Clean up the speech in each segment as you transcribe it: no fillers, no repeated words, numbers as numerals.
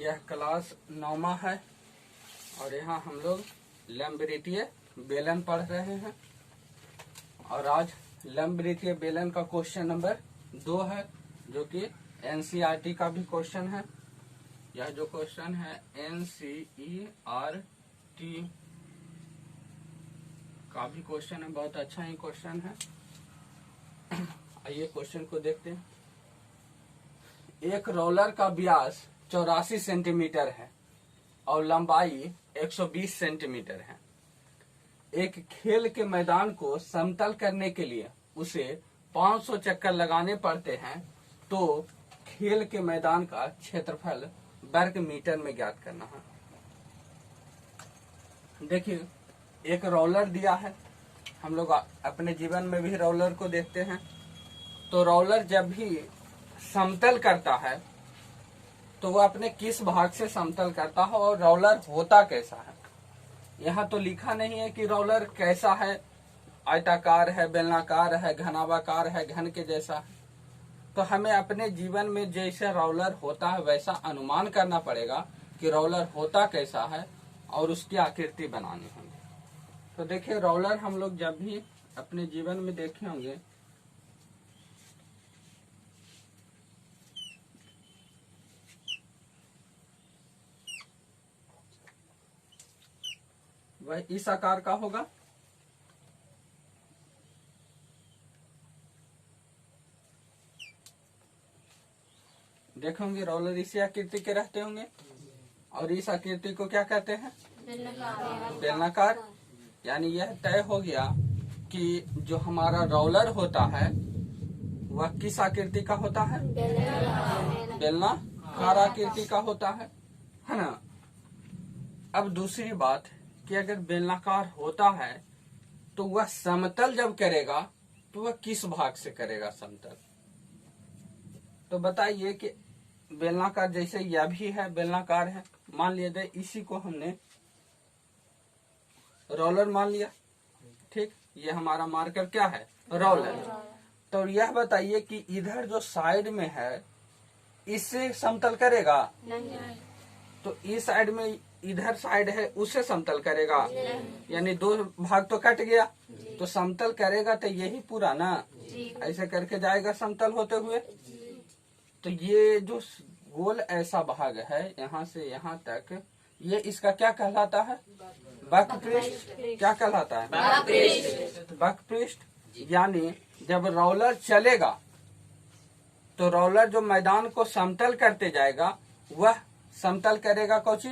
यह क्लास 9वां है और यहाँ हम लोग लंब-वृत्तीय बेलन पढ़ रहे हैं और आज लंब-वृत्तीय बेलन का क्वेश्चन नंबर 2 है, जो कि एनसीईआरटी का भी क्वेश्चन है। यह जो क्वेश्चन है एनसीईआरटी का भी क्वेश्चन है, बहुत अच्छा ही क्वेश्चन है। आइए क्वेश्चन को देखते हैं। एक रोलर का व्यास 84 सेंटीमीटर है और लंबाई 120 सेंटीमीटर है। एक खेल के मैदान को समतल करने के लिए उसे 500 चक्कर लगाने पड़ते हैं, तो खेल के मैदान का क्षेत्रफल वर्ग मीटर में ज्ञात करना है। देखिए, एक रोलर दिया है। हम लोग अपने जीवन में भी रोलर को देखते हैं। तो रोलर जब भी समतल करता है तो वह अपने किस भाग से समतल करता है और रोलर होता कैसा है। यहाँ तो लिखा नहीं है कि रोलर कैसा है, आयताकार है, बेलनाकार है, घनाभाकार है, घन के जैसा है। तो हमें अपने जीवन में जैसे रोलर होता है वैसा अनुमान करना पड़ेगा कि रोलर होता कैसा है और उसकी आकृति बनानी होगी। तो देखिए, रोलर हम लोग जब भी अपने जीवन में देखे होंगे वह इस आकार का होगा। देखेंगे रोलर इसी आकृति के रहते होंगे और इस आकृति को क्या कहते हैं? बेलनाकार। यानी यह तय हो गया कि जो हमारा रोलर होता है वह किस आकृति का होता है? बेलनाकार आकृति का होता है ना। अब दूसरी बात कि अगर बेलनाकार होता है तो वह समतल जब करेगा तो वह किस भाग से करेगा समतल? तो बताइए कि बेलनाकार जैसे यह भी है, बेलनाकार है। मान लिया जाए इसी को हमने रोलर मान लिया, ठीक। ये हमारा मार्कर क्या है? रोलर। तो यह बताइए कि इधर जो साइड में है इससे समतल करेगा? नहीं। तो इस साइड में इधर साइड है उसे समतल करेगा? यानी दो भाग तो कट गया। तो समतल करेगा तो यही पूरा ना, ऐसे करके जाएगा समतल होते हुए। तो ये जो गोल ऐसा भाग है यहाँ से यहाँ तक, ये इसका क्या कहलाता है? वक्रपृष्ठ। क्या कहलाता है? वक्रपृष्ठ। यानी जब रोलर चलेगा तो रोलर जो मैदान को समतल करते जाएगा वह समतल करेगा कौची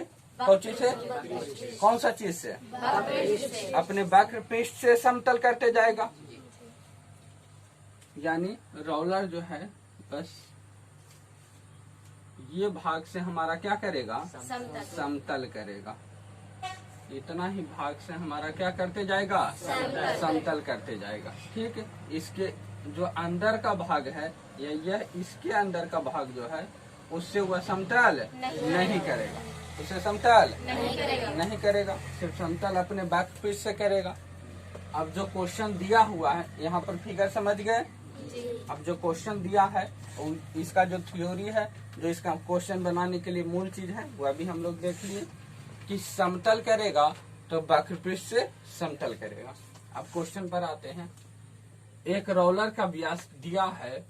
से? कौन सा चीज से? अपने वक्रपृष्ठ से समतल करते जाएगा। यानी रोलर जो है बस ये भाग से हमारा क्या करेगा? समतल करेगा। इतना ही भाग से हमारा क्या करते जाएगा? समतल करते जाएगा, ठीक है। इसके जो अंदर का भाग है यह इसके अंदर का भाग जो है उससे वह समतल नहीं करेगा। उसे समतल नहीं करेगा, सिर्फ समतल अपने वक्रपृष्ठ से करेगा। अब जो क्वेश्चन दिया हुआ है, यहाँ पर फिगर समझ गए? अब जो क्वेश्चन दिया है इसका जो थ्योरी है, जो इसका क्वेश्चन बनाने के लिए मूल चीज है, वह भी हम लोग देख लिए कि समतल करेगा तो वक्रपृष्ठ से समतल करेगा। अब क्वेश्चन पर आते हैं। एक रोलर का व्यास दिया है,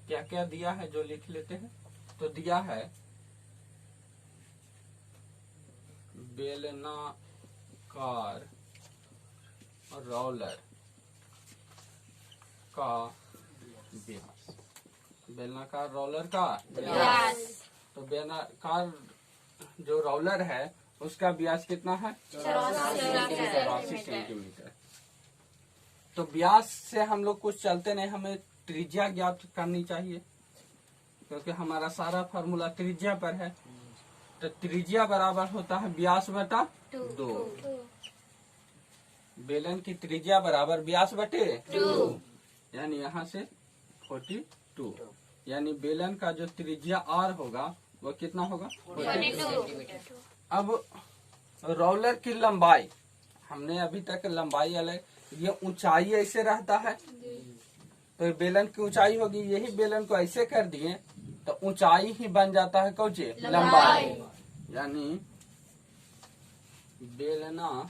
क्या क्या दिया है जो लिख लेते हैं। तो दिया है बेलनाकार रोलर का व्यास। बेलनाकार रोलर का व्यास। तो बेलनाकार जो रोलर है उसका व्यास कितना है? 84 सेंटीमीटर। तो व्यास से हम लोग कुछ चलते नहीं, हमें त्रिज्या ज्ञात करनी चाहिए क्योंकि हमारा सारा फॉर्मूला त्रिज्या पर है। तो त्रिज्या बराबर होता है व्यास बटा 2। बेलन की त्रिज्या बराबर व्यास बटे 2, यानी यहाँ से 42। यानी बेलन का जो त्रिज्या आर होगा वो कितना होगा? 42। अब रोलर की लंबाई, हमने अभी तक लंबाई अलग, ये ऊंचाई ऐसे रहता है तो बेलन की ऊंचाई होगी। यही बेलन को ऐसे कर दिए तो ऊंचाई ही बन जाता है कौचे लंबाई। यानी बेलना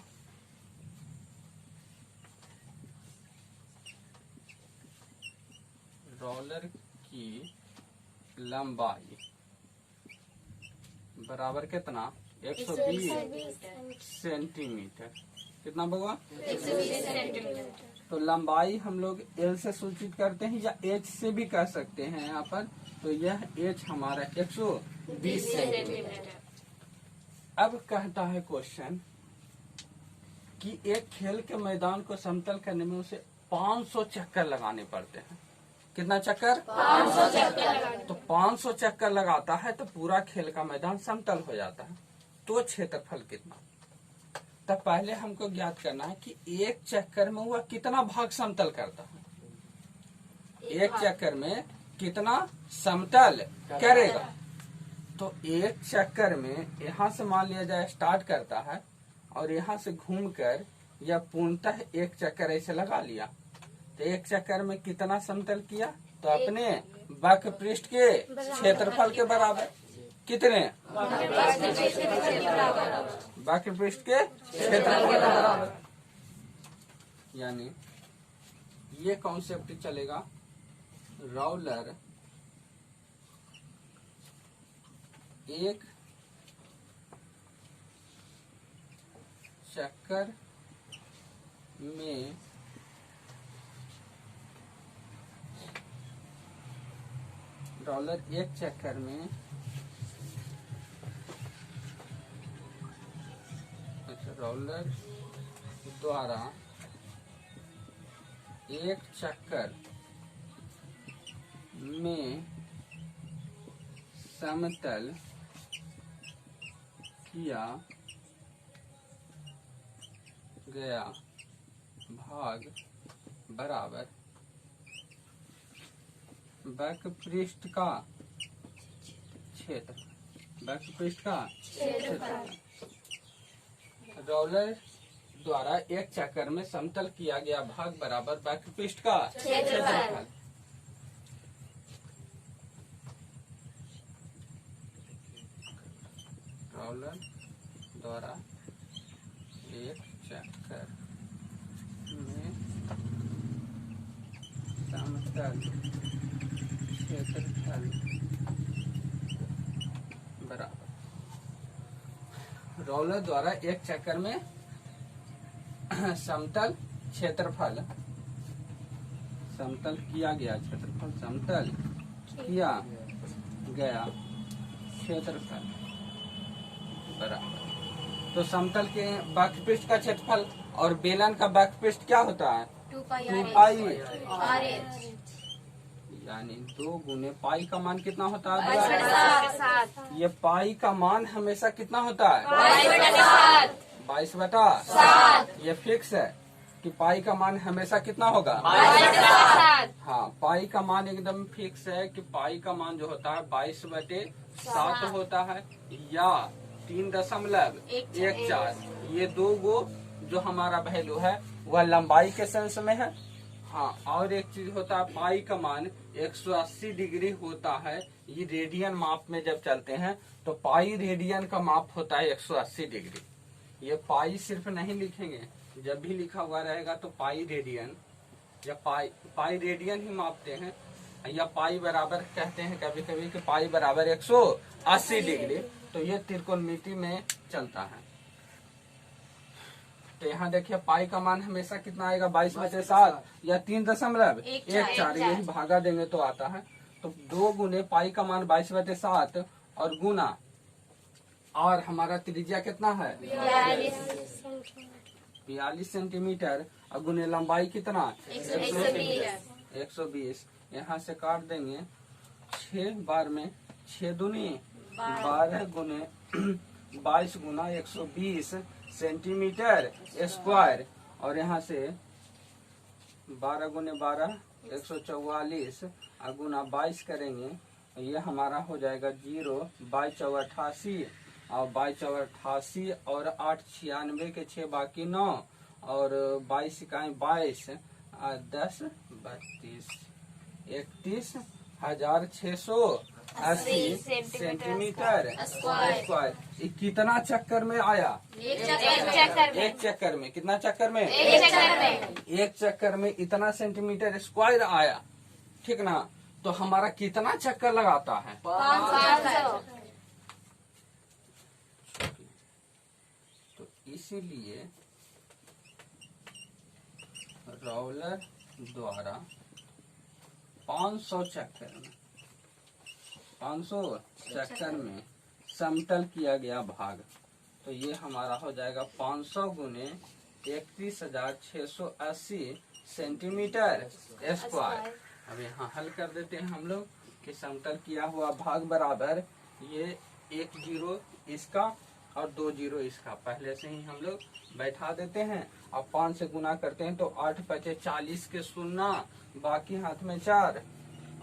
रोलर की लंबाई बराबर कितना 120 सेंटीमीटर। कितना होगा 120 सेंटीमीटर। तो लंबाई हम लोग एल से सूचित करते हैं या एच से भी कह सकते हैं यहाँ पर। तो यह एच हमारा 120 सेंटीमीटर। अब कहता है क्वेश्चन कि एक खेल के मैदान को समतल करने में उसे 500 चक्कर लगाने पड़ते हैं। कितना चक्कर 500 चक्कर। तो 500 चक्कर लगाता है तो पूरा खेल का मैदान समतल हो जाता है। तो क्षेत्रफल कितना। तब पहले हमको ज्ञात करना है कि एक चक्कर में वह कितना भाग समतल करता है। एक चक्कर में कितना समतल करेगा। तो एक चक्कर में यहाँ से मान लिया जाए स्टार्ट करता है और यहाँ से घूमकर या पूर्णतः एक चक्कर ऐसे लगा लिया तो एक चक्कर में कितना समतल किया। तो अपने वक्र पृष्ठ के क्षेत्रफल के बराबर। कितने वक्र पृष्ठ के क्षेत्रफल के बराबर। यानी ये कॉन्सेप्ट चलेगा रोलर एक चक्कर में रोलर एक चक्कर में रोलर द्वारा एक चक्कर में समतल किया गया भाग बराबर वक्र पृष्ठ का क्षेत्र। वक्र पृष्ठ का क्षेत्रफल। रोलर द्वारा एक चक्कर में समतल किया गया भाग बराबर वक्र पृष्ठ का क्षेत्रफल। रोलर द्वारा एक चक्कर में समतल क्षेत्रफल बराबर रोलर द्वारा एक चक्कर में समतल क्षेत्रफल समतल किया गया क्षेत्रफल समतल किया गया क्षेत्रफल बराबर। तो समतल के वक्र पृष्ठ का क्षेत्रफल और बेलन का वक्र पृष्ठ क्या होता है 2 पाई RH। यानी 2 गुने पाई का मान कितना होता है 7। ये पाई का मान हमेशा कितना होता है 22/7। ये फिक्स है कि पाई का मान हमेशा कितना होगा 22/7। हाँ पाई का मान एकदम फिक्स है कि पाई का मान जो होता है 22/7 होता है या 3.14। ये 2 गो जो हमारा वैल्यू है वह लंबाई के सेंस में है। हाँ और एक चीज होता है पाई का मान 180 डिग्री होता है। ये रेडियन माप में जब चलते हैं तो पाई रेडियन का माप होता है 180 डिग्री। ये पाई सिर्फ नहीं लिखेंगे, जब भी लिखा हुआ रहेगा तो पाई रेडियन या पाई रेडियन ही मापते हैं या पाई बराबर कहते हैं कभी कभी कि पाई बराबर 180 डिग्री। तो ये त्रिकोणमिति में चलता है। तो यहाँ देखिए पाई का मान हमेशा कितना आएगा 22/7 या 3.14। यही भागा देंगे तो आता है। तो 2 गुने पाई का मान 22/7 और गुना और हमारा त्रिज्या कितना है 42 सेंटीमीटर और गुने लंबाई कितना 120। यहाँ से काट देंगे 6 बार में 6 दूनी 12 गुने 22 गुना 120 सेंटीमीटर स्क्वायर और यहाँ से 12 गुने 12 144 और गुना 22 करेंगे तो ये हमारा हो जाएगा 0 22 चौक 88 और 22 चौक 88 और 8 96 के 6 बाकी 9 और 22 इकाई 22 और 10 32 31,600 80 सेंटीमीटर स्क्वायर। ये कितना चक्कर में आया? एक चक्कर में। एक चक्कर में। कितना चक्कर में? एक चक्कर में। एक चक्कर में इतना सेंटीमीटर स्क्वायर आया, ठीक ना? तो हमारा कितना चक्कर लगाता है? 500। तो इसीलिए रोलर द्वारा 500 चक्कर में समतल किया गया भाग। तो ये हमारा हो जाएगा 500 गुने 31,680 सेंटीमीटर स्क्वायर। अब यहाँ हल कर देते हैं हम लोग कि समतल किया हुआ भाग बराबर ये 1 0 इसका और 2 0 इसका पहले से ही हम लोग बैठा देते हैं। अब 5 से गुना करते हैं तो 8 5 40 के 0, बाकी हाथ में 4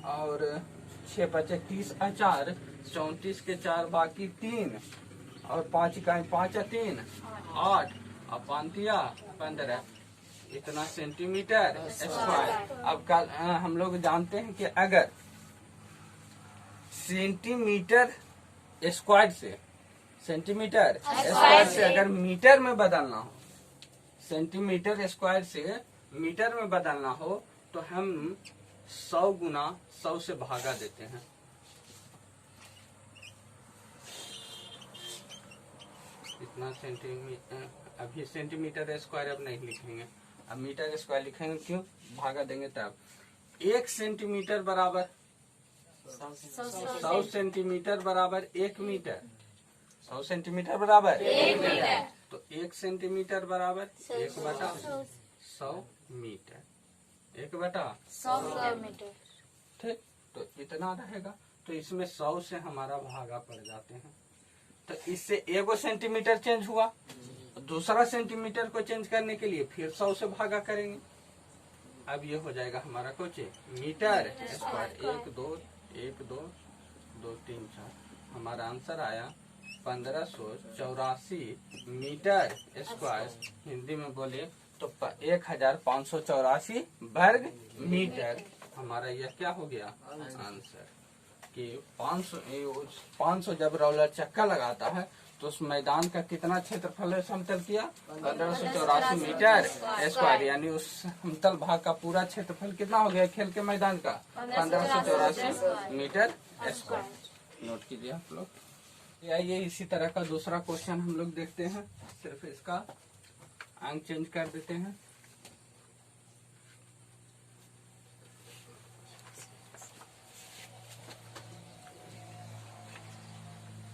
और 6 5 30 4 34 के 4 बाकी 3 और 5 इकाई 5 3 8 और 5 15 इतना सेंटीमीटर स्क्वायर। अब कल हम लोग जानते हैं कि अगर सेंटीमीटर स्क्वायर से अगर मीटर में बदलना हो, सेंटीमीटर स्क्वायर से मीटर में बदलना हो तो हम 100 गुना 100 से भागा देते हैं। इतना सेंटीमीटर, अभी सेंटीमीटर स्क्वायर अब नहीं लिखेंगे, अब मीटर स्क्वायर लिखेंगे। क्यों? भागा देंगे तब। 1 सेंटीमीटर बराबर 100 सेंटीमीटर बराबर 1 मीटर। 100 सेंटीमीटर बराबर 1 मीटर। तो 1 सेंटीमीटर बराबर 1/100 मीटर। 1/100 मीटर। ठीक, तो इतना रहेगा। तो इसमें 100 से हमारा भागा पड़ जाते हैं। तो इससे 1 सेंटीमीटर चेंज हुआ, दूसरा सेंटीमीटर को चेंज करने के लिए फिर 100 से भागा करेंगे। अब ये हो जाएगा हमारा कुछ मीटर स्क्वायर। 1 2 1 2 2 3 4 हमारा आंसर आया 1584 मीटर स्क्वायर। हिंदी में बोले तो 1584 वर्ग मीटर। हमारा यह क्या हो गया आंसर कि 500 जब रोलर चक्का लगाता है तो उस मैदान का कितना क्षेत्रफल है समतल किया? 1584 मीटर स्क्वायर। यानी उस समतल भाग का पूरा क्षेत्रफल कितना हो गया खेल के मैदान का? 1584 मीटर स्क्वायर। नोट कीजिए आप लोग। आइए इसी तरह का दूसरा क्वेश्चन हम लोग देखते हैं। सिर्फ इसका अंक चेंज कर देते हैं।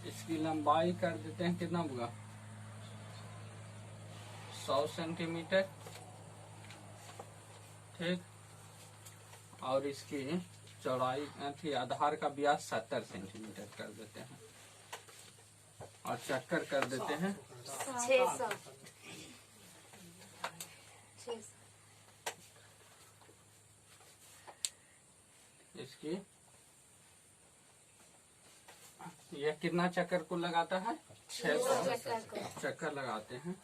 इसकी लंबाई कर देते हैं, कितना होगा? 100 सेंटीमीटर। ठीक, और इसकी चौड़ाई थी, आधार का व्यास 70 सेंटीमीटर कर देते हैं और चक्कर कर देते हैं 600। इसकी यह कितना चक्कर को लगाता है? 600 चक्कर लगाते हैं।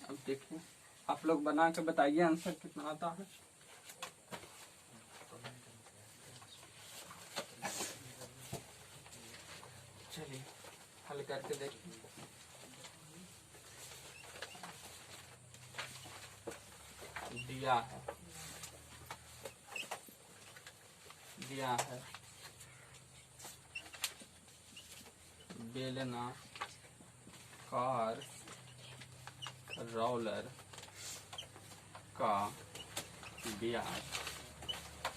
अब देखिए आप लोग बना के बताइए आंसर कितना आता है। चलिए हल करके देखिए। दिया है बेलना कार रोलर का व्यास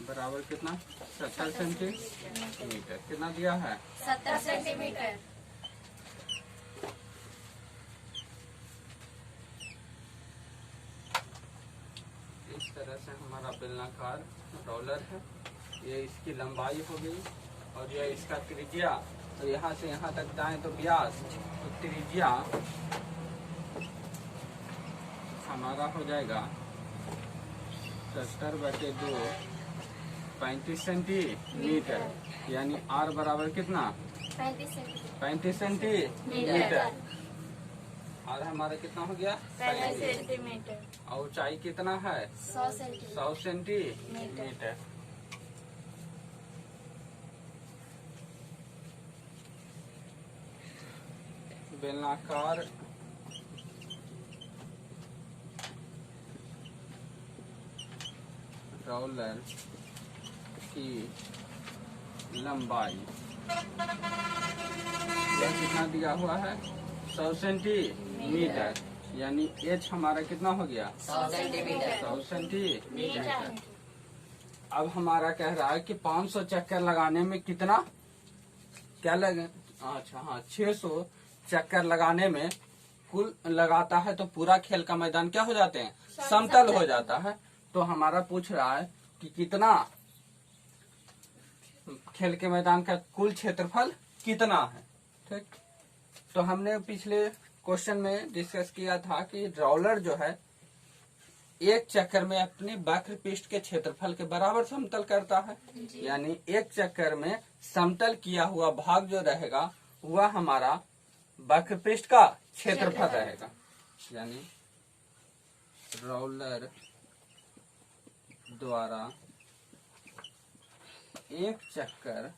बराबर कितना? 70 सेंटीमीटर। कितना दिया है? 70 सेंटीमीटर। इस तरह से हमारा बेलनाकार रोलर है। ये इसकी लंबाई हो गई और यह इसका त्रिज्या। तो यहाँ से यहाँ तक जाए तो व्यास, तो त्रिज्या हमारा हो जाएगा 70/2 35 सेंटीमीटर। यानी R बराबर कितना? 35 सेंटीमीटर। और हमारा कितना हो गया 35 सेंटीमीटर। और ऊंचाई कितना है 100 सेंटीमीटर। 100 सेंटीमीटर। बेलनाकार रोलर की लंबाई यह कितना दिया हुआ है 100 सेंटीमीटर, यानी एच हमारा कितना हो गया 100 सेंटीमीटर। 100 सेंटीमीटर। मीटर। अब हमारा कह रहा है कि 500 चक्कर लगाने में कितना क्या लगे, अच्छा हाँ 600 चक्कर लगाने में कुल लगाता है तो पूरा खेल का मैदान क्या हो जाते हैं समतल हो जाता है। तो हमारा पूछ रहा है कि कितना खेल के मैदान का कुल क्षेत्रफल कितना है। ठीक, तो हमने पिछले क्वेश्चन में डिस्कस किया था कि रोलर जो है एक चक्कर में अपने वक्र पृष्ठ के क्षेत्रफल के बराबर समतल करता है, यानी एक चक्कर में समतल किया हुआ भाग जो रहेगा वह हमारा वक्र पृष्ठ का क्षेत्रफल रहेगा। यानी रोलर द्वारा एक चक्कर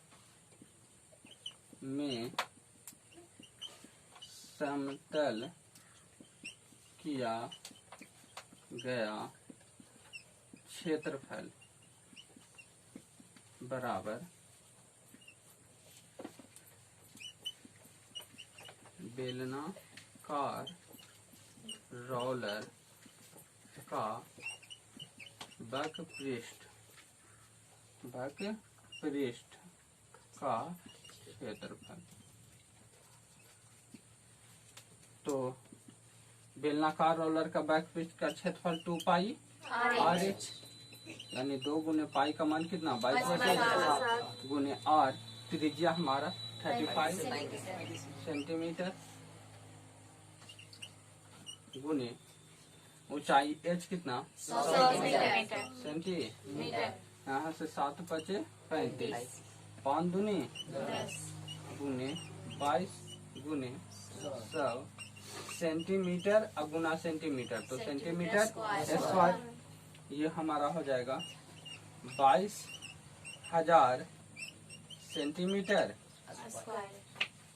में समतल किया गया क्षेत्रफल बराबर बेलनाकार रोलर का वक्र पृष्ठ का क्षेत्रफल। तो बेलनाकार रोलर का वक्र पृष्ठ का क्षेत्रफल 2 पाई आर एच, यानी 2 गुने पाई का मान कितना 22 गुने आर, त्रिज्या हमारा 35 सेंटीमीटर गुने ऊंचाई एच कितना 100 सेंटीमीटर। सेंटीमीटर, यहाँ से 7 बचे 35, 5 दूनी 10 गुने 22 गुने 100 सेंटीमीटर अब गुना सेंटीमीटर, तो सेंटीमीटर स्क्वायर, ये हमारा हो जाएगा 22,000 सेंटीमीटर।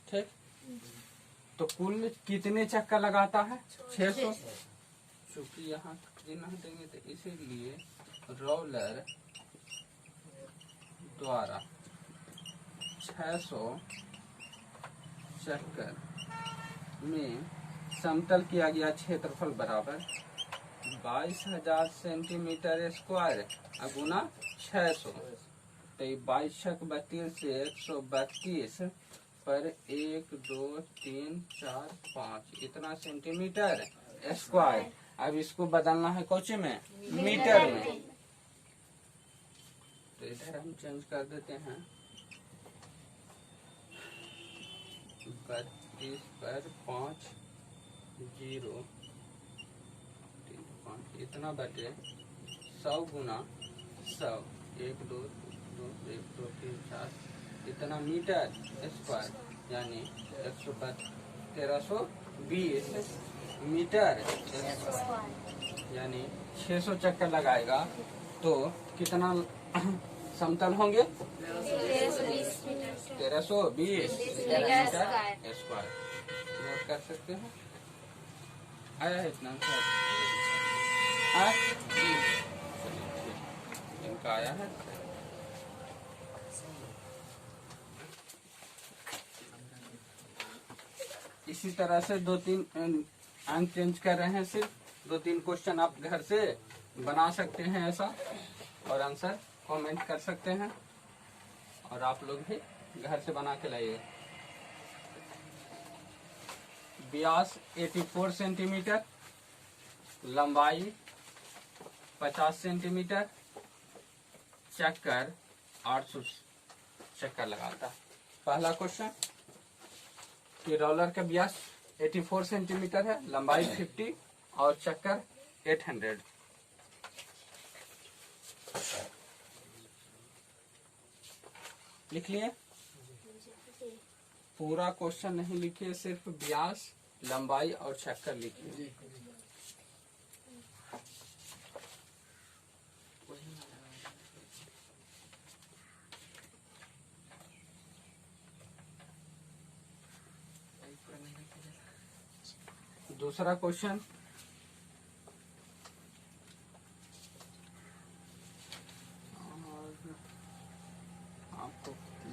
ठीक, तो कुल कितने चक्कर लगाता है 600। चूंकि यहाँ ना देंगे तो इसीलिए रोलर द्वारा 600 चक्कर में समतल किया गया क्षेत्रफल बराबर 22,000 सेंटीमीटर स्क्वायर गुना 600। तो 22 छक 32 से 132 पर 1 2 3 4 5 इतना सेंटीमीटर स्क्वायर। अब इसको बदलना है कौचे में मीटर में, तो इधर हम चेंज कर देते हैं 32 पर 5 0 3 5 इतना बटे 100 गुना 100 1 2 2 1 2 3 4 इतना मीटर स्क्वायर, यानी 1320 मीटर, यानी 600 चक्कर लगाएगा तो कितना समतल होंगे 1320 मीटर स्क्वायर। नोट कर सकते हैं, आया है इतना इनका आया है। इसी तरह से 2-3 अंक चेंज कर रहे हैं, सिर्फ 2-3 क्वेश्चन आप घर से बना सकते हैं ऐसा, और आंसर कमेंट कर सकते हैं, और आप लोग भी घर से बना के लाइए। व्यास 84 सेंटीमीटर, लंबाई 50 सेंटीमीटर, चक्कर 800 चक्कर लगाता है। पहला क्वेश्चन कि रोलर का व्यास 84 सेंटीमीटर है, लंबाई 50 और चक्कर 800। लिख लिए? पूरा क्वेश्चन नहीं लिखिए, सिर्फ व्यास, लंबाई और चक्कर लिखिए। दूसरा क्वेश्चन, आपको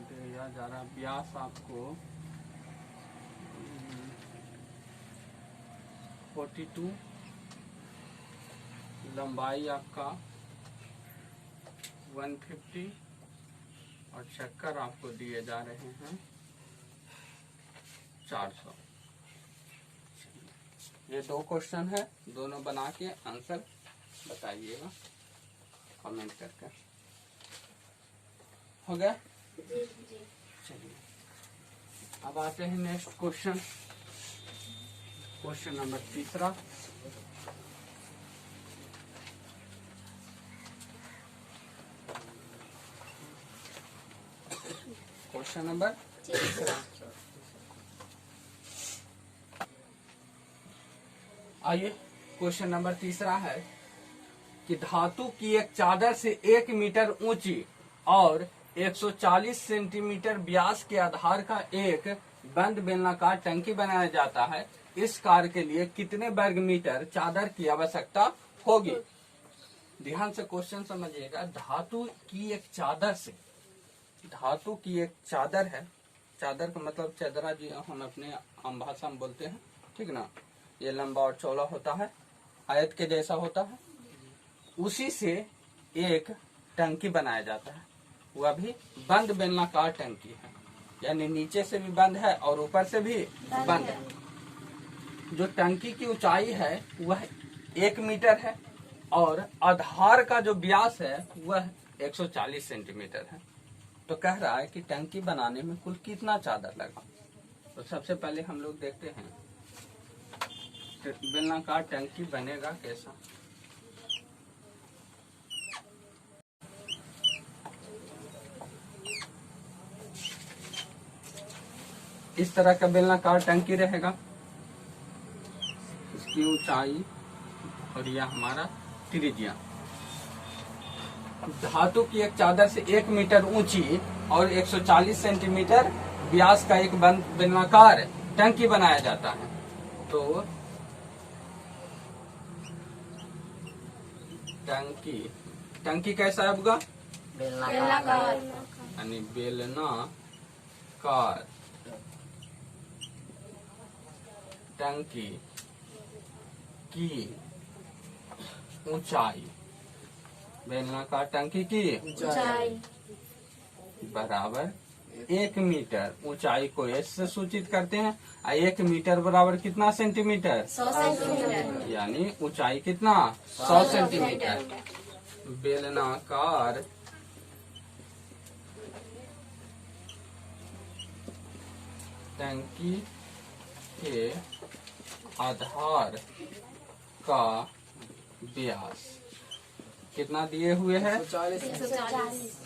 दिया जा रहा व्यास आपको 42, लंबाई आपका 150 और चक्कर आपको दिए जा रहे हैं 400। ये दो क्वेश्चन है, दोनों बना के आंसर बताइएगा कमेंट करके। हो गया? चलिए अब आते हैं next question, question number 3। Question number 3। आइए, क्वेश्चन नंबर 3 है कि धातु की एक चादर से 1 मीटर ऊंची और 140 सेंटीमीटर व्यास के आधार का एक बंद बेलनाकार टंकी बनाया जाता है। इस कार्य के लिए कितने वर्ग मीटर चादर की आवश्यकता होगी? ध्यान से क्वेश्चन समझिएगा। धातु की एक चादर से, धातु की एक चादर है, चादर का मतलब चादरा जी हम अपने आम भाषा में बोलते हैं, ठीक ना। ये लंबा और चौड़ा होता है, आयत के जैसा होता है। उसी से एक टंकी बनाया जाता है, वह भी बंद बेलनाकार टंकी है, यानी नीचे से भी बंद है और ऊपर से भी बंद है। जो टंकी की ऊंचाई है वह 1 मीटर है और आधार का जो व्यास है वह 140 सेंटीमीटर है। तो कह रहा है कि टंकी बनाने में कुल कितना चादर लगा। तो सबसे पहले हम लोग देखते हैं बेलनाकार टंकी बनेगा कैसा। इस तरह का बेलनाकार टंकी रहेगा, इसकी ऊंचाई और यह हमारा त्रिज्या। धातु की एक चादर से 1 मीटर ऊंची और 140 सेंटीमीटर व्यास का एक बंद बेलनाकार टंकी बनाया जाता है। तो टंकी कैसा है आपका? बेलनाकार। यानी बेलनाकार टंकी की ऊंचाई, बेलनाकार टंकी की ऊंचाई बराबर 1 मीटर। ऊंचाई को एस से सूचित करते हैं। 1 मीटर बराबर कितना सेंटीमीटर? 100 सेंटीमीटर। यानी ऊंचाई कितना? 100 सेंटीमीटर। बेलनाकार टंकी के आधार का व्यास कितना दिए हुए है?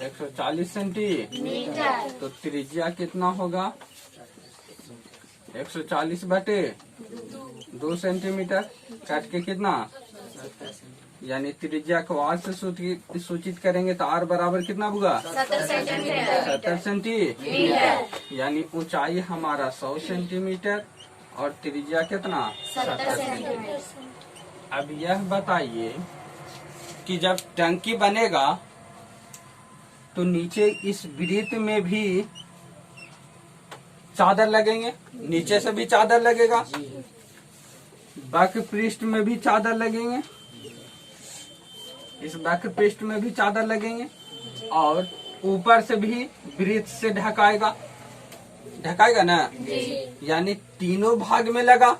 140 सेंटीमीटर। तो त्रिज्या कितना होगा? 140 बटे 2 सेंटीमीटर काट के कितना, यानी त्रिज्या को आर से सूचित करेंगे तो आर बराबर कितना होगा? 70 सेंटीमीटर। 70 सेंटीमीटर। यानी ऊंचाई हमारा 100 सेंटीमीटर और त्रिज्या कितना? 70 सेंटीमीटर। अब यह बताइए कि जब टंकी बनेगा तो नीचे इस वृत्त में भी चादर लगेंगे, नीचे से भी चादर लगेगा, वक्र पृष्ठ में भी चादर लगेंगे, इस वक्र पृष्ठ में भी चादर लगेंगे और ऊपर से भी वृत्त से ढकाएगा ना। यानी तीनों भाग में लगा,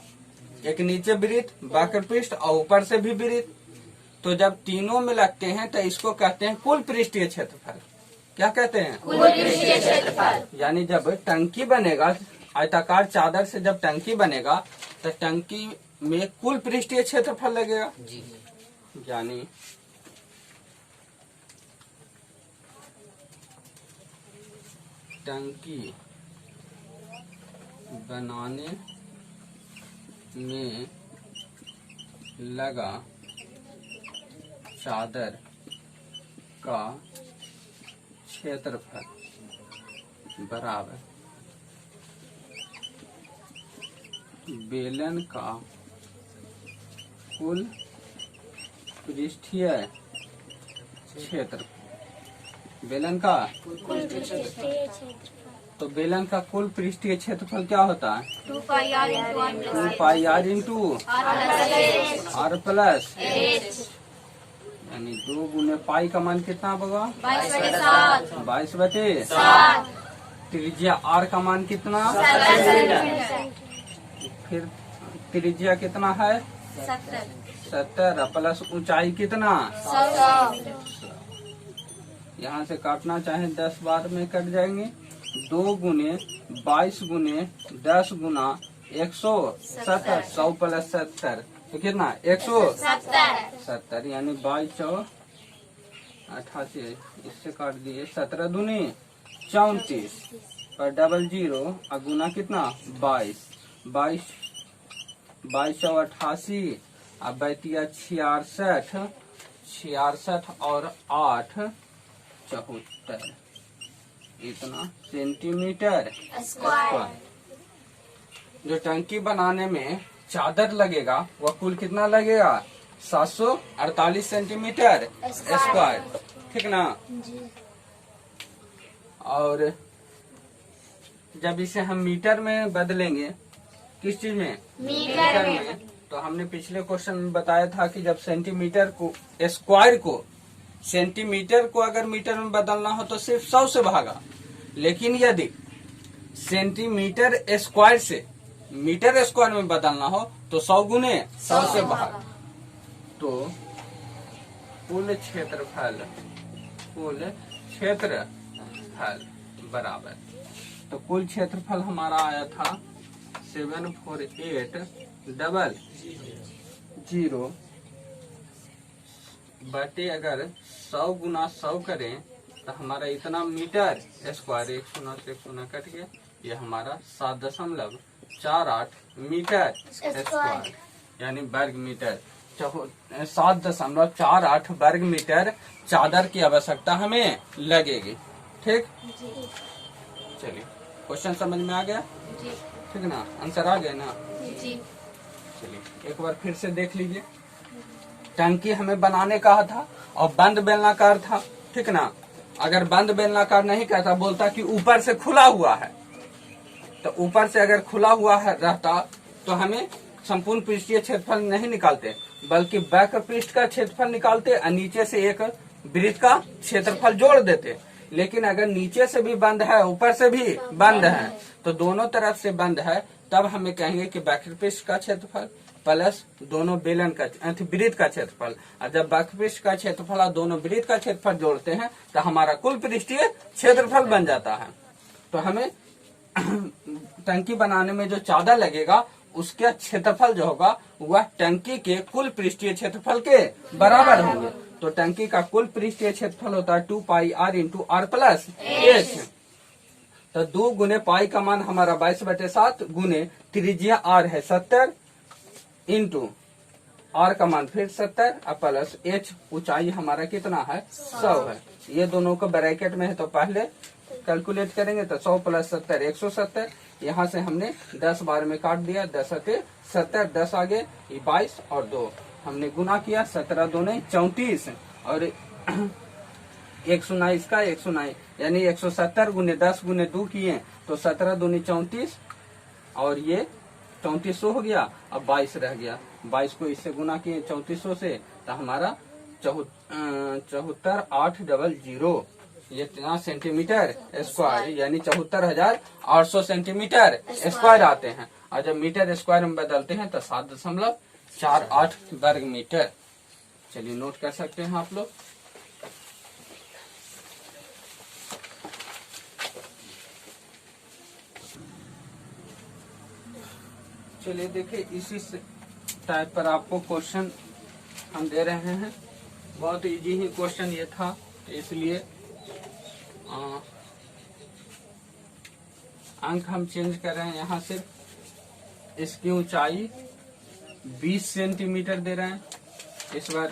एक नीचे वृत्त, वक्र पृष्ठ और ऊपर से भी वृत्त। तो जब तीनों में लगते हैं तो इसको कहते हैं कुल पृष्ठीय क्षेत्रफल। क्या कहते हैं? कुल पृष्ठीय क्षेत्रफल। यानी जब टंकी बनेगा, आयताकार चादर से जब टंकी बनेगा तो टंकी में कुल पृष्ठीय क्षेत्रफल लगेगा। यानी टंकी बनाने में लगा चादर का क्षेत्रफल बराबर बेलन का कुल पृष्ठीय क्षेत्रफल। बेलन का तो बेलन का कुल पृष्ठीय क्षेत्रफल क्या होता है? 2 pi r into r 2 plus pi R into h R plus h यानी 2 गुने पाई का मान कितना होगा? 22/7 22/7। त्रिज्या आर का मान कितना? 70 सेंटीमीटर फिर त्रिज्या कितना है? 70 प्लस ऊंचाई कितना? 100 यहाँ से काटना चाहे 10 बार में कट जाएंगे। 2 गुने 22 गुने 10 गुना 170 100 प्लस 70 तो कितना? 170 यानी 22 88 इससे काट दिए। 17 दूनी 34 और डबल 0 और गुना कितना? 22 88 अब बैतिया 66 और 8 74 इतना सेंटीमीटर स्क्वायर। जो टंकी बनाने में चादर लगेगा वह कुल कितना लगेगा? 748 सेंटीमीटर स्क्वायर। ठीक ना? और जब इसे हम मीटर में बदलेंगे, किस चीज में? मीटर में। तो हमने पिछले क्वेश्चन में बताया था कि जब सेंटीमीटर को स्क्वायर को सेंटीमीटर को अगर मीटर में बदलना हो तो सिर्फ 100 से भागा, लेकिन यदि सेंटीमीटर स्क्वायर से मीटर स्क्वायर में बदलना हो तो 100 गुने 100 से भागा। तो कुल क्षेत्रफल बराबर, तो कुल क्षेत्रफल हमारा आया था 74800 बटे अगर 100 गुना 100 करें तो हमारा इतना मीटर स्क्वायर। 1 से 1 कट गया, ये हमारा 7.48 मीटर स्क्वायर यानी वर्ग मीटर। 7.48 वर्ग मीटर चादर की आवश्यकता हमें लगेगी। ठीक, चलिए क्वेश्चन समझ में आ गया? ठीक ना? आंसर आ गया ना? चलिए एक बार फिर से देख लीजिए। टंकी हमें बनाने का था और बंद बेलनाकार था। ठीक ना? अगर बंद बेलनाकार नहीं कहता, बोलता कि ऊपर से खुला हुआ है, तो ऊपर से अगर खुला हुआ है रहता तो हमें संपूर्ण पृष्ठीय क्षेत्रफल नहीं निकालते, बल्कि वक्र पृष्ठ का क्षेत्रफल निकालते और नीचे से एक वृत्त का क्षेत्रफल जोड़ देते। लेकिन अगर नीचे से भी बंद है ऊपर से भी बंद है, तो दोनों तरफ से बंद है, तब हमें कहेंगे कि वक्र पृष्ठ का क्षेत्रफल प्लस दोनों बेलन का वृत्त का क्षेत्रफल। और जब वक्र पृष्ठ का क्षेत्रफल और दोनों वृत्त का क्षेत्रफल जोड़ते हैं तो हमारा कुल पृष्ठीय क्षेत्रफल बन जाता है। तो हमें टंकी बनाने में जो चादर लगेगा उसका क्षेत्रफल जो होगा वह टंकी के कुल पृष्ठीय क्षेत्रफल के बराबर होंगे। तो टंकी का कुल पृष्ठीय क्षेत्रफल होता है 2 pi r into R plus h। तो 2 गुने पाई का मान हमारा 22/7 गुने त्रिज्या r है 70 इंटू r का मान फिर 70 और प्लस h ऊंचाई हमारा कितना है? 100 है। ये दोनों को ब्रैकेट में है तो पहले कैलकुलेट करेंगे तो 100 प्लस 70 170। यहाँ से हमने 10 बार में काट दिया, 10 से 70, 10 आगे 22 और 2 हमने गुना किया, 17 दूने 34 और 1 सुनाई इसका 1 सुनाई यानी 170 गुने 10 गुने 2 किए तो 17 दूनी 34 और ये 3400 हो गया। अब 22 रह गया, 22 को इससे गुना किए 3400 से तो हमारा 74,800 ये कितना सेंटीमीटर स्क्वायर यानी 74,800 सेंटीमीटर स्क्वायर आते हैं। और जब मीटर स्क्वायर में बदलते हैं तो 7.48 वर्ग मीटर। चलिए नोट कर सकते हैं आप लोग। चलिए देखिए, इसी टाइप पर आपको क्वेश्चन हम दे रहे हैं। बहुत इजी ही क्वेश्चन ये था, इसलिए अंक हम चेंज कर रहे हैं। यहाँ सिर्फ इसकी ऊंचाई 20 सेंटीमीटर दे रहे हैं, इस बार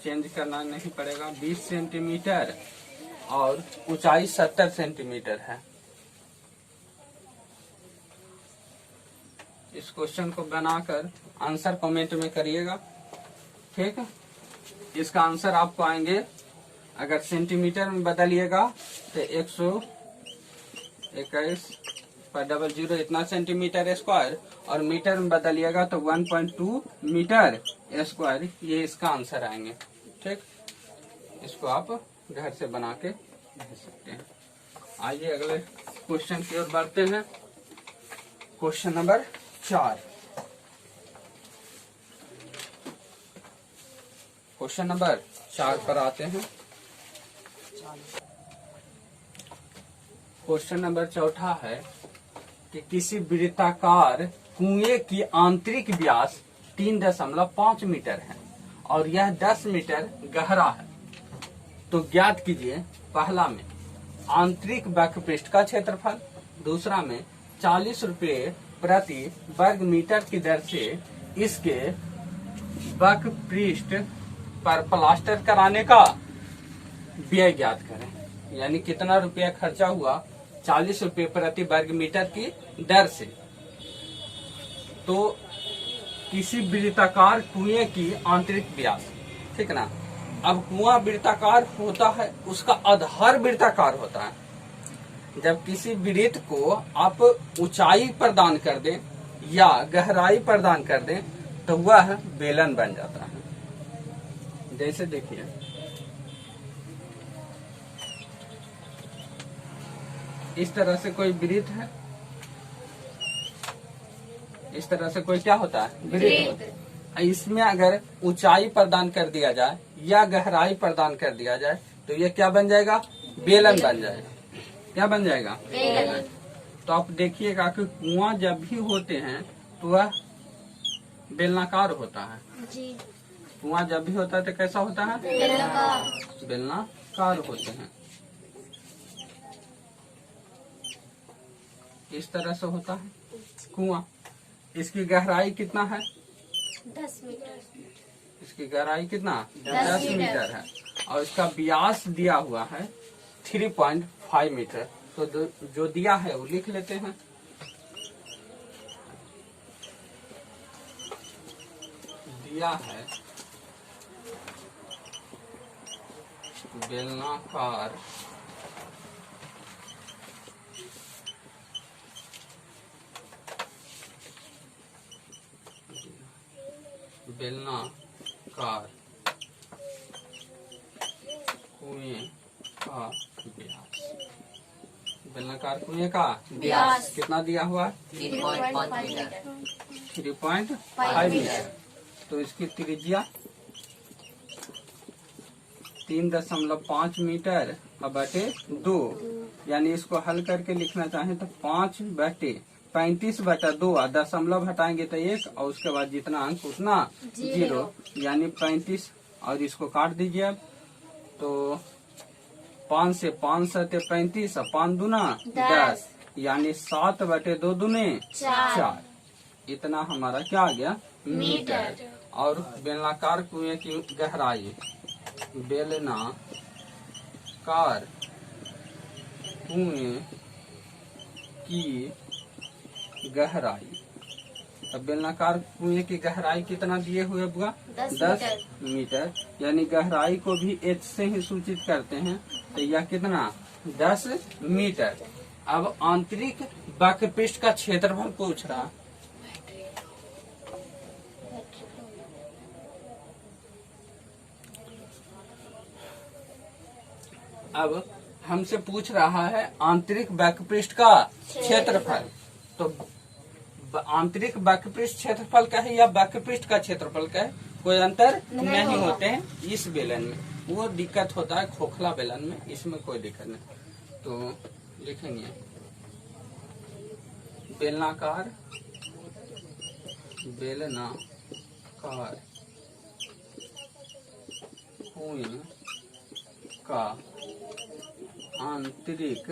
चेंज करना नहीं पड़ेगा। 20 सेंटीमीटर और ऊंचाई 70 सेंटीमीटर है। इस क्वेश्चन को बनाकर आंसर कमेंट में करिएगा, ठीक है। इसका आंसर आपको आएंगे, अगर सेंटीमीटर में बदलिएगा तो 121.00 इतना सेंटीमीटर स्क्वायर, और मीटर में बदलिएगा तो 1.2 मीटर स्क्वायर, ये इसका आंसर आएंगे, ठीक। इसको आप घर से बना के भेज सकते हैं। आइए अगले क्वेश्चन की ओर बढ़ते हैं। Question number 4। क्वेश्चन नंबर 4 पर आते हैं। क्वेश्चन नंबर 4 है कि किसी वृत्ताकार कुएं की आंतरिक व्यास 3.5 मीटर है और यह 10 मीटर गहरा है, तो ज्ञात कीजिए पहला में आंतरिक वक्रपृष्ठ का क्षेत्रफल, दूसरा में 40 रुपये प्रति वर्ग मीटर की दर से इसके वक्रपृष्ठ पर प्लास्टर कराने का व्यय ज्ञात करें। यानी कितना रुपया खर्चा हुआ, 40 रुपये प्रति वर्ग मीटर की दर से। तो किसी वृत्ताकार कुएं की आंतरिक व्यास, ठीक ना। अब कुआं वृत्ताकार होता है, उसका आधार वृत्ताकार होता है। जब किसी वृत्त को आप ऊंचाई प्रदान कर दें या गहराई प्रदान कर दें तो वह बेलन बन जाता है। जैसे देखिए, इस तरह से कोई वृत्त है, इस तरह से कोई क्या होता है, वृत्त होता है। इसमें अगर ऊंचाई प्रदान कर दिया जाए या गहराई प्रदान कर दिया जाए तो ये क्या बन जाएगा, बेलन बन जाएगा। क्या बन जाएगा, बेलन। तो आप देखिएगा कि कुआं जब भी होते हैं तो वह बेलनाकार होता है जी। कुआं जब भी होता है तो कैसा होता है, बेलनाकार होते हैं। इस तरह से होता है कुआं। इसकी गहराई कितना है, 10 मीटर। इसकी गहराई कितना, 10 मीटर है, और इसका व्यास दिया हुआ है 3.5 मीटर। तो जो दिया है वो लिख लेते हैं। दिया है बेलनाकार बेलनाकार कुएं का व्यास। बेलनाकार कुएं का व्यास कितना दिया हुआ, 3.5 मीटर। तो इसकी त्रिज्या 3.5 मीटर बटे 2, यानी इसको हल करके लिखना चाहें तो 5/35/2, दशमलव हटाएंगे तो 1, और उसके बाद जितना अंक उतना 0, यानी 35, और इसको काट दीजिए अब। तो 5 से 5 7 35, 5 दूना 10, यानी 7/2 दूने 4। इतना हमारा क्या आ गया, मीटर। और बेलनाकार कुएं की गहराई, बेलनाकार कुएं की गहराई। अब बेलनाकार कुएं की गहराई कितना दिए हुए बुआ, 10 मीटर, यानी गहराई को भी h से ही सूचित करते हैं। तो यह कितना, 10 मीटर। अब आंतरिक वक्रपृष्ठ का क्षेत्रफल पूछ रहा। अब हमसे पूछ रहा है आंतरिक वक्रपृष्ठ का क्षेत्रफल। तो आंतरिक वक्रपृष्ठ क्षेत्रफल का है या वक्रपृष्ठ का क्षेत्रफल का है, कोई अंतर नहीं होते हैं इस बेलन में। वो दिक्कत होता है खोखला बेलन में, इसमें कोई दिक्कत नहीं। तो लिखेंगे बेलनाकार कुएं का आंतरिक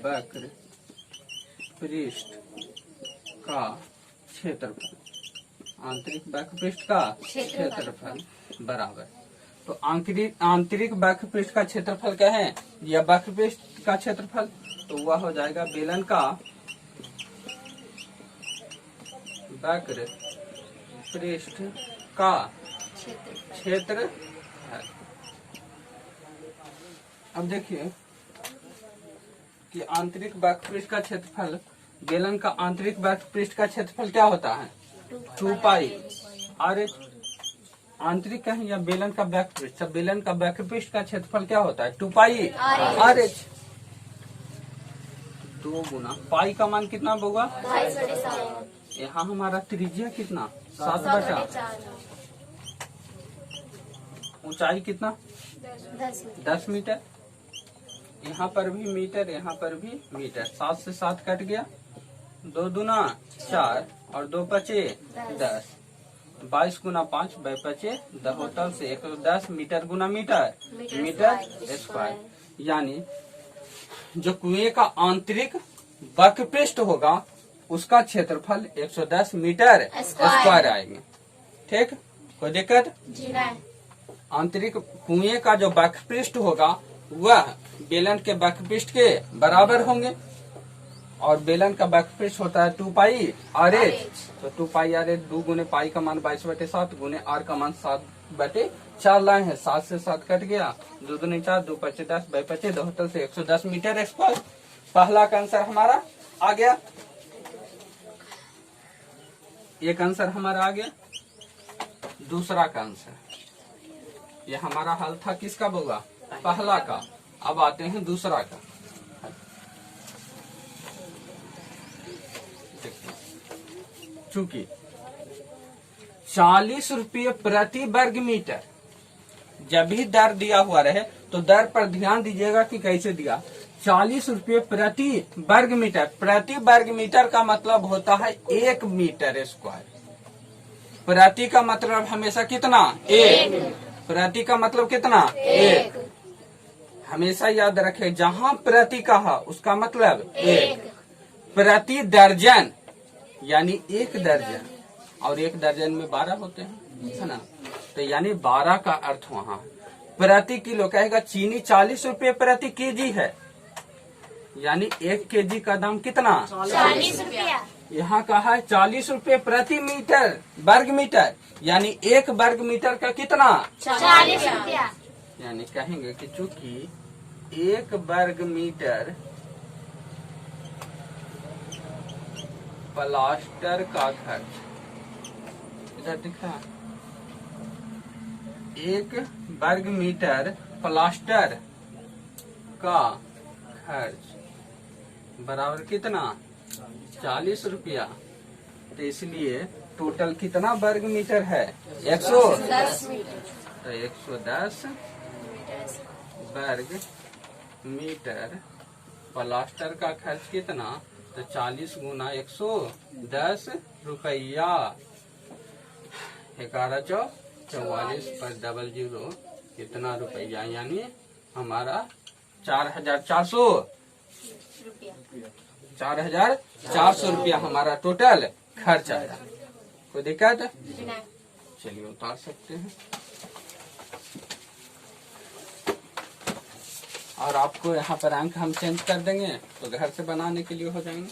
वक्रपृष्ठ का क्षेत्रफल। आंतरिक वक्र पृष्ठ का क्षेत्रफल बराबर। तो आंतरिक वक्र पृष्ठ का क्षेत्रफल क्या है, या वक्र पृष्ठ का क्षेत्रफल, तो वह हो जाएगा बेलन का वक्र पृष्ठ का क्षेत्रफल। अब देखिए कि आंतरिक वक्र पृष्ठ का क्षेत्रफल, बेलन का आंतरिक वक्र पृष्ठ का क्षेत्रफल क्या होता है, 2 पाई आर एच। आंतरिक कहें या बेलन का वक्र पृष्ठ, बेलन का वक्र पृष्ठ का क्षेत्रफल क्या होता है, 2 पाई आर एच। 2 गुना पाई का मान कितना होगा, यहाँ हमारा त्रिज्या कितना, 7/4। ऊंचाई कितना, 10 मीटर। यहाँ पर भी मीटर, यहाँ पर भी मीटर। 7 से 7 कट गया, 2 दूना 4 और 2 पचे 10। 22 गुना 5 5 10 होटल से 110 मीटर गुना मीटर स्क्वायर। यानी जो कुएं का आंतरिक वक्र पृष्ठ होगा उसका क्षेत्रफल 110 मीटर स्क्वायर आएंगे। ठीक, कोई दिक्कत? आंतरिक कुएं का जो वक्र पृष्ठ होगा वह बेलन के वक्र पृष्ठ के बराबर होंगे, और बेलन का वक्र पृष्ठ होता है 2 पाई आर एच। तो 2 पाई आर एच, 2 गुने पाई का मान 22/7 गुने आर का मान 7/4 लाए हैं। 7 से 7 कट गया, 2 दूनी 4, 2 पचे 10, 2 पचे 2 होटल से 110 मीटर स्क्वायर। पहला का आंसर हमारा आ गया, एक आंसर हमारा आ गया। दूसरा का आंसर, ये हमारा हल था किसका होगा, पहला का। अब आते हैं दूसरा का। चूंकि 40 रुपये प्रति वर्ग मीटर जब भी दर दिया हुआ रहे तो दर पर ध्यान दीजिएगा कि कैसे दिया। 40 रुपये प्रति वर्ग मीटर। प्रति वर्ग मीटर का मतलब होता है 1 मीटर स्क्वायर। प्रति का मतलब हमेशा कितना, 1। प्रति का मतलब कितना, 1। हमेशा याद रखे, जहाँ प्रति कहा उसका मतलब 1। प्रति दर्जन यानी 1 दर्जन, और 1 दर्जन में 12 होते हैं, है ना। तो यानी 12 का अर्थ वहाँ प्रति किलो कहेगा। चीनी 40 रुपये प्रति केजी है, यानी 1 केजी का दाम कितना, 40 रुपया। यहाँ कहा है 40 रुपये प्रति मीटर वर्ग मीटर, यानी 1 वर्ग मीटर का कितना, 40 रुपया। यानी कहेंगे कि चूंकि 1 वर्ग मीटर प्लास्टर का खर्च, इधर दिख रहा है, 1 वर्ग मीटर प्लास्टर का खर्च बराबर कितना, 40 रुपया। तो इसलिए टोटल कितना वर्ग मीटर है, 110 मीटर। तो 110 वर्ग मीटर प्लास्टर का खर्च कितना, तो 40 गुना 110 रुपया। 11 चौ 44 पर 00 कितना रुपया, यानी हमारा 4,400 रुपया हमारा टोटल खर्च आया। कोई दिक्कत? चलिए उतार सकते हैं। और आपको यहाँ पर अंक हम चेंज कर देंगे तो घर से बनाने के लिए हो जाएंगे।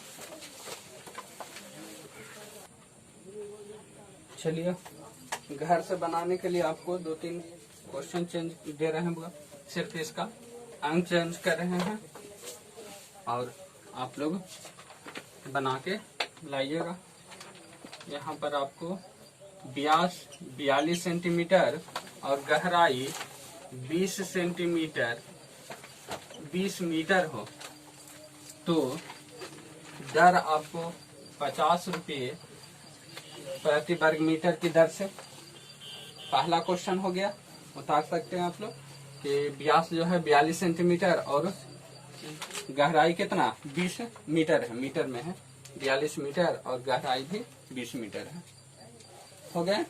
चलिए, घर से बनाने के लिए आपको 2-3 क्वेश्चन चेंज दे रहे हैं, सिर्फ इसका अंक चेंज कर रहे हैं और आप लोग बना के लाइएगा। यहाँ पर आपको व्यास 42 सेंटीमीटर और गहराई 20 सेंटीमीटर 20 मीटर हो तो दर आपको 50 रुपये प्रति वर्ग मीटर की दर से। पहला क्वेश्चन हो गया, उतार सकते हैं आप लोग कि व्यास जो है 42 सेंटीमीटर और गहराई कितना 20 मीटर है, मीटर में है 42 मीटर और गहराई भी 20 मीटर है। हो गए।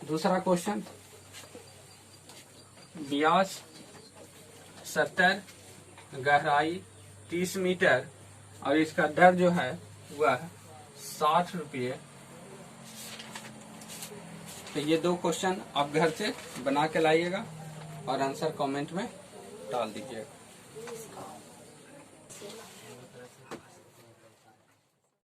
दूसरा क्वेश्चन, व्यास 70, गहराई 30 मीटर और इसका दर जो है वह 60 रुपये तो ये 2 क्वेश्चन आप घर से बना के लाइएगा और आंसर कमेंट में डाल दीजिएगा।